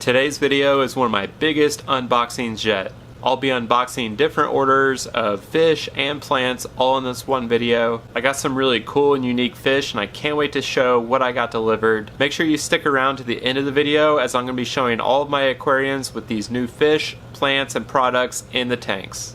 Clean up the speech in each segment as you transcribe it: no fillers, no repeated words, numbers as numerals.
Today's video is one of my biggest unboxings yet. I'll be unboxing different orders of fish and plants all in this one video. I got some really cool and unique fish and I can't wait to show what I got delivered. Make sure you stick around to the end of the video as I'm going to be showing all of my aquariums with these new fish, plants, and products in the tanks.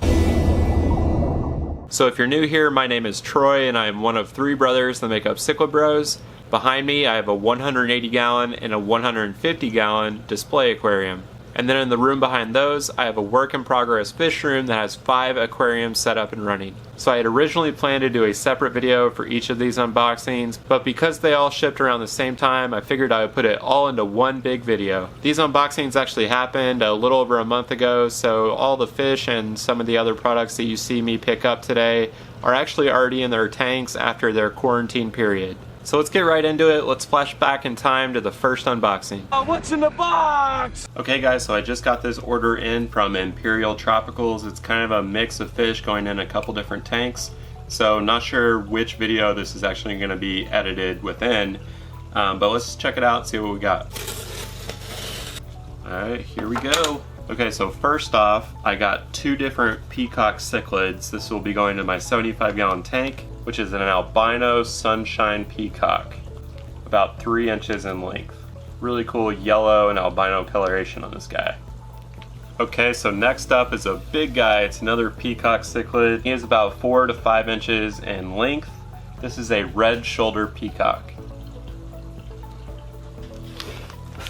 So if you're new here, my name is Troy and I am one of three brothers that make up Cichlid Bros. Behind me I have a 180 gallon and a 150 gallon display aquarium. And then in the room behind those, I have a work in progress fish room that has 5 aquariums set up and running. So I had originally planned to do a separate video for each of these unboxings, but because they all shipped around the same time, I figured I would put it all into one big video. These unboxings actually happened a little over a month ago, so all the fish and some of the other products that you see me pick up today are actually already in their tanks after their quarantine period. So let's get right into it. Let's flash back in time to the first unboxing. Oh, what's in the box? Okay guys, so I just got this order in from Imperial Tropicals. It's kind of a mix of fish going in a couple different tanks. So not sure which video this is actually going to be edited within. But let's check it out and see what we got. Alright, here we go. Okay, so first off, I got 2 different Peacock cichlids. This will be going to my 75 gallon tank, which is an albino sunshine peacock, about 3 inches in length. Really cool yellow and albino coloration on this guy. Okay, so next up is a big guy. It's another peacock cichlid. He is about 4 to 5 inches in length. This is a red shoulder peacock.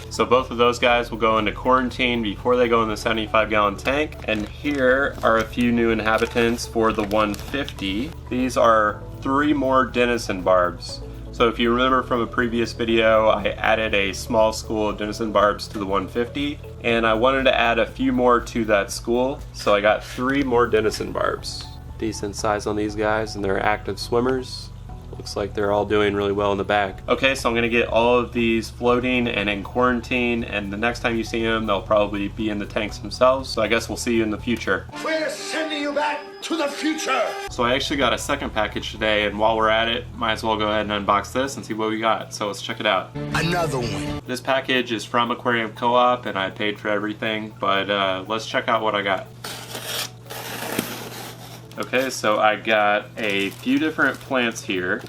So both of those guys will go into quarantine before they go in the 75 gallon tank. And here are a few new inhabitants for the 150. These are 3 more denison barbs. So if you remember from a previous video, I added a small school of denison barbs to the 150. And I wanted to add a few more to that school. So I got 3 more denison barbs. Decent size on these guys and they're active swimmers. Looks like they're all doing really well in the back. Okay, so I'm gonna get all of these floating and in quarantine, and the next time you see them, they'll probably be in the tanks themselves. So I guess we'll see you in the future. We're sending you back to the future. So I actually got a second package today, and while we're at it, might as well go ahead and unbox this and see what we got. So let's check it out. Another one. This package is from Aquarium Co-op, and I paid for everything, but let's check out what I got. Okay, so I got a few different plants here.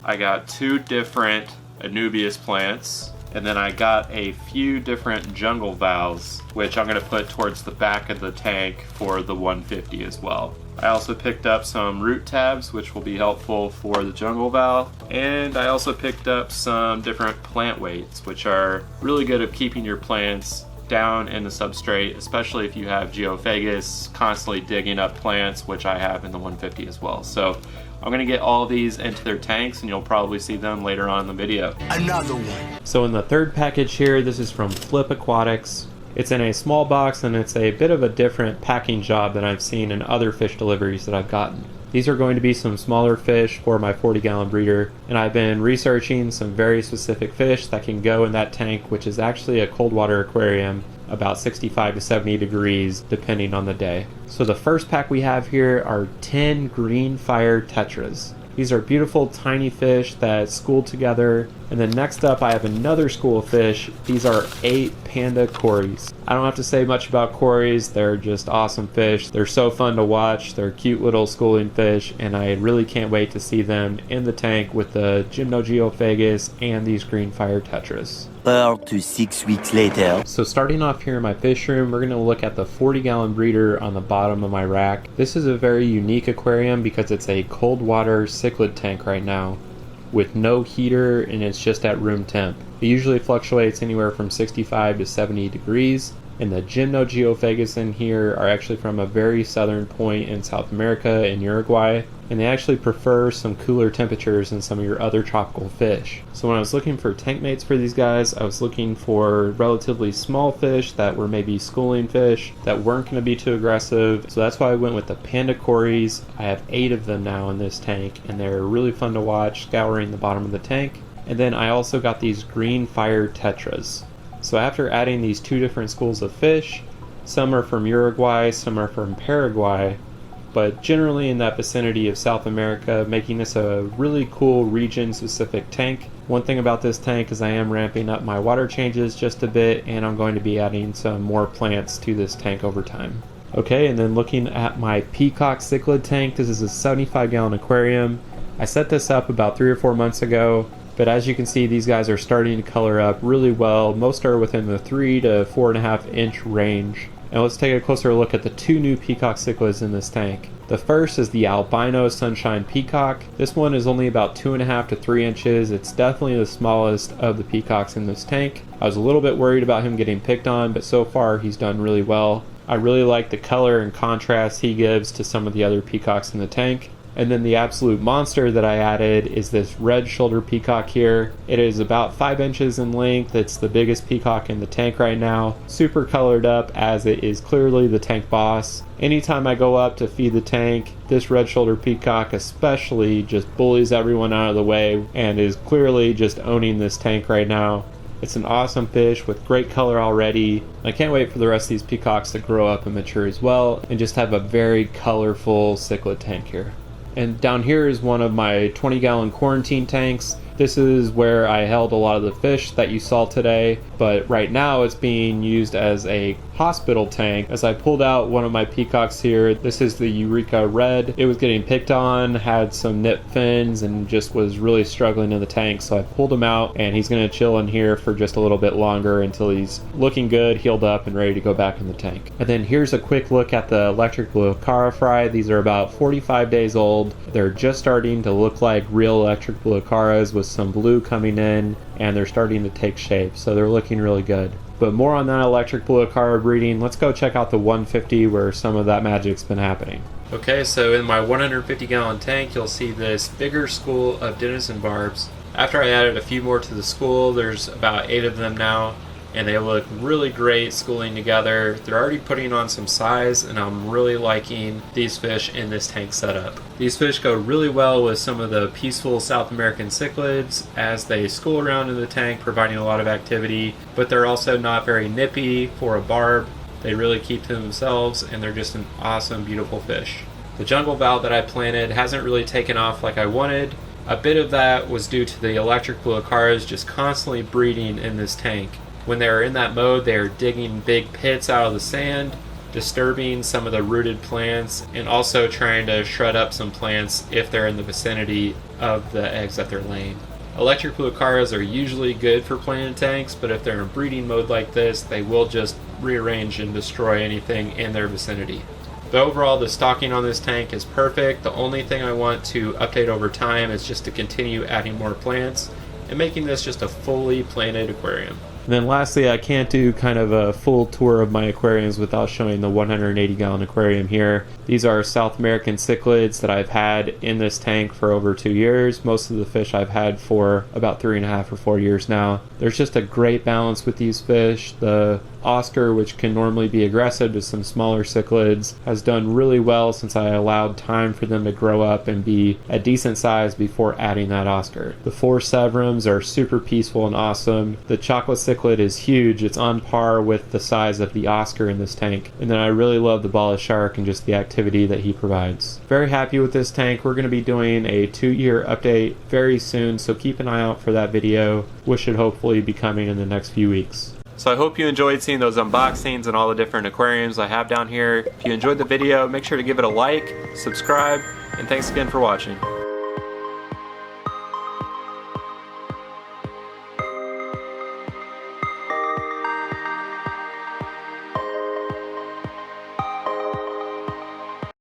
I got 2 different Anubias plants, and then I got a few different jungle valves, which I'm going to put towards the back of the tank for the 150 as well. I also picked up some root tabs, which will be helpful for the jungle valve, and I also picked up some different plant weights, which are really good at keeping your plants down in the substrate, especially if you have geophagus constantly digging up plants, which I have in the 150 as well. So I'm going to get all of these into their tanks and you'll probably see them later on in the video. Another one. So in the third package here, this is from Flip Aquatics. It's in a small box and it's a bit of a different packing job than I've seen in other fish deliveries that I've gotten. These are going to be some smaller fish for my 40 gallon breeder, and I've been researching some very specific fish that can go in that tank, which is actually a cold water aquarium, about 65 to 70 degrees depending on the day. So the first pack we have here are 10 green fire tetras. These are beautiful tiny fish that school together. And then next up I have another school of fish. These are 8 panda cories. I don't have to say much about cories. They're just awesome fish. They're so fun to watch. They're cute little schooling fish, and I really can't wait to see them in the tank with the gymnogeophagus and these green fire tetras. 4 to 6 weeks later. So starting off here in my fish room, we're going to look at the 40 gallon breeder on the bottom of my rack. This is a very unique aquarium because it's a cold water cichlid tank right now with no heater, and it's just at room temp. It usually fluctuates anywhere from 65 to 70 degrees, and the gymnogeophagus in here are actually from a very southern point in South America, in Uruguay, and they actually prefer some cooler temperatures than some of your other tropical fish. So when I was looking for tank mates for these guys, I was looking for relatively small fish that were maybe schooling fish that weren't going to be too aggressive. So that's why I went with the panda cories. I have 8 of them now in this tank, and they're really fun to watch scouring the bottom of the tank. And then I also got these green fire tetras. So after adding these 2 different schools of fish, some are from Uruguay, some are from Paraguay, but generally in that vicinity of South America, making this a really cool region-specific tank. One thing about this tank is I am ramping up my water changes just a bit, and I'm going to be adding some more plants to this tank over time. Okay, and then looking at my Peacock Cichlid tank, this is a 75-gallon aquarium. I set this up about 3 or 4 months ago, but as you can see, these guys are starting to color up really well. Most are within the 3 to 4.5 inch range. And let's take a closer look at the 2 new Peacock Cichlids in this tank. The first is the Albino Sunshine Peacock. This one is only about 2.5 to 3 inches. It's definitely the smallest of the peacocks in this tank. I was a little bit worried about him getting picked on, but so far he's done really well. I really like the color and contrast he gives to some of the other peacocks in the tank. And then the absolute monster that I added is this red shoulder peacock here. It is about 5 inches in length. It's the biggest peacock in the tank right now. Super colored up, as it is clearly the tank boss. Anytime I go up to feed the tank, this red shoulder peacock especially just bullies everyone out of the way and is clearly just owning this tank right now. It's an awesome fish with great color already. I can't wait for the rest of these peacocks to grow up and mature as well and just have a very colorful cichlid tank here. And down here is one of my 20-gallon quarantine tanks. This is where I held a lot of the fish that you saw today, but right now it's being used as a hospital tank. As I pulled out one of my peacocks here, this is the Eureka Red. It was getting picked on, had some nip fins, and just was really struggling in the tank, so I pulled him out, and he's going to chill in here for just a little bit longer until he's looking good, healed up, and ready to go back in the tank. And then here's a quick look at the electric blue acara fry. These are about 45 days old. They're just starting to look like real electric blue acaras with some blue coming in, and they're starting to take shape, so they're looking really good. But more on that electric blue acara breeding. Let's go check out the 150 where some of that magic's been happening. Okay, so in my 150-gallon tank, you'll see this bigger school of denizen barbs. After I added a few more to the school, there's about 8 of them now, and they look really great schooling together. They're already putting on some size, and I'm really liking these fish in this tank setup. These fish go really well with some of the peaceful South American cichlids as they school around in the tank, providing a lot of activity, but they're also not very nippy for a barb. They really keep to themselves, and they're just an awesome, beautiful fish. The jungle valve that I planted hasn't really taken off like I wanted. A bit of that was due to the electric blue acaras just constantly breeding in this tank. When they're in that mode, they're digging big pits out of the sand, disturbing some of the rooted plants, and also trying to shred up some plants if they're in the vicinity of the eggs that they're laying. Electric blue acaras are usually good for planted tanks, but if they're in breeding mode like this, they will just rearrange and destroy anything in their vicinity. But overall, the stocking on this tank is perfect. The only thing I want to update over time is just to continue adding more plants and making this just a fully planted aquarium. And then lastly, I can't do kind of a full tour of my aquariums without showing the 180-gallon aquarium here. These are South American cichlids that I've had in this tank for over 2 years. Most of the fish I've had for about 3.5 or 4 years now. There's just a great balance with these fish. The Oscar, which can normally be aggressive to some smaller cichlids, has done really well since I allowed time for them to grow up and be a decent size before adding that Oscar. The 4 Severums are super peaceful and awesome. The chocolate cichlid is huge. It's on par with the size of the Oscar in this tank. And then I really love the bala shark and just the activity that he provides. Very happy with this tank. We're going to be doing a 2-year update very soon, so keep an eye out for that video, which should hopefully be coming in the next few weeks. So I hope you enjoyed seeing those unboxings and all the different aquariums I have down here. If you enjoyed the video, make sure to give it a like, subscribe, and thanks again for watching.